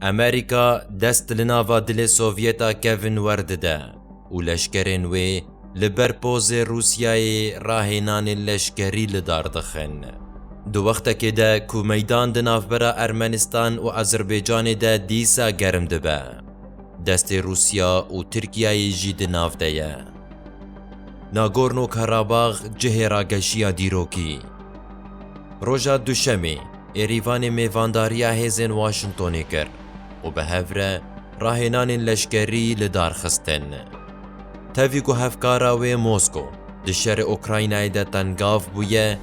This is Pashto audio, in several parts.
امریکا دست لناوا دل سوویتا کevin وردده و لشکرین وی لبرپوز روسیای راهینان لشکری لدار دخن. دو وقت که ده کو میدان دنافبرا ارمنستان و آذربایجان ده دیسا گرم دبه. دست روسیا و ترکیای جی دناف ده. ناگورنو کاراباغ جهرا گشیا دیروکی. روژا دوشمی ایریوان میوانداریا هزین واشنطونی کر و به هفره راهنان لشکری لدار خستن. تاویگو هفکارا و موسکو دشار اوکراینای ده تنگاف بویه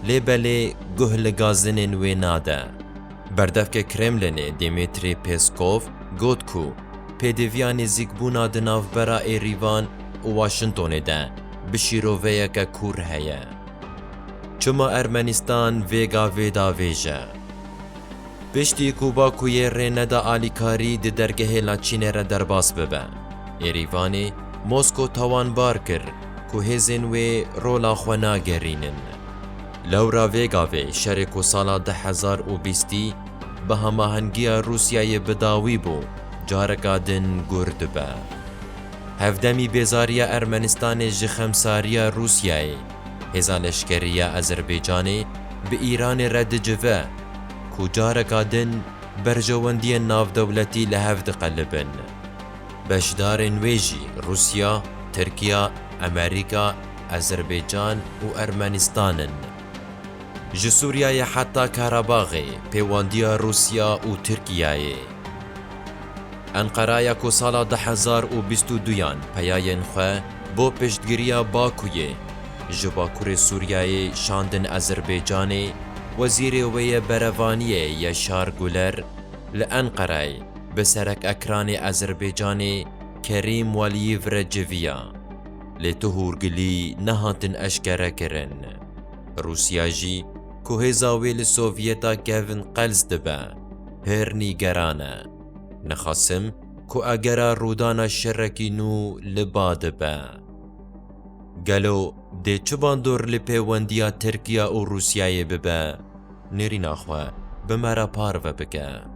لیبلی گهل گازنین و ناده. بردف که کرملین دیمیتری پیسکوف گوت کو پیدویان زیگبونا دناف برا ایریوان و واشنطون ده بشیرووه که کور هیه. چما ارمنستان ویگا ویدا ویجه. پشتی کوبا کوی ریندا آلیکاری ده درگه لاچینه را درباس ببه. ایریوانی موسکو توان بار کر که هزین وی رولا خوانا گرینن. لورا ویگا وی شرکو سالا 2020 به هماهنگی روسیای بداوی بو جارکا دن گرد به. هفدمی بیزاریا ارمنستان جخمساریا روسیای هزا لشکریا آذربایجانی به ایران رد جوه کو جارکا دن برجواندی ناف دولتی لهفد قلبن. بشدارن ویجی روسیا، ترکیه، امریکا، آذربایجان و ارمنستانن. جسوریای حتی کاراباغی پیواندیا روسیا و ترکیه. انقره کو سالا 2022 پیاین خواه بو پشتگیریا باکویه جباکور سوریای شاندن آذربایجانی وزیر وی بروانیه یشار گولر لانقره بسرک اکران آذربایجانی کریم ولیف رجویا لتهورگلی نهاتن اشکره کرن. روسیا جی که هزاویل سوویتا کevin قلز دبه هرنی گرانه. نخاسم که اگر رودانا شرکی نو لباد به. گلو ده چباندور لپیوندیا ترکیه و روسیای ببه نری ناخواه بمرا پارو بکه.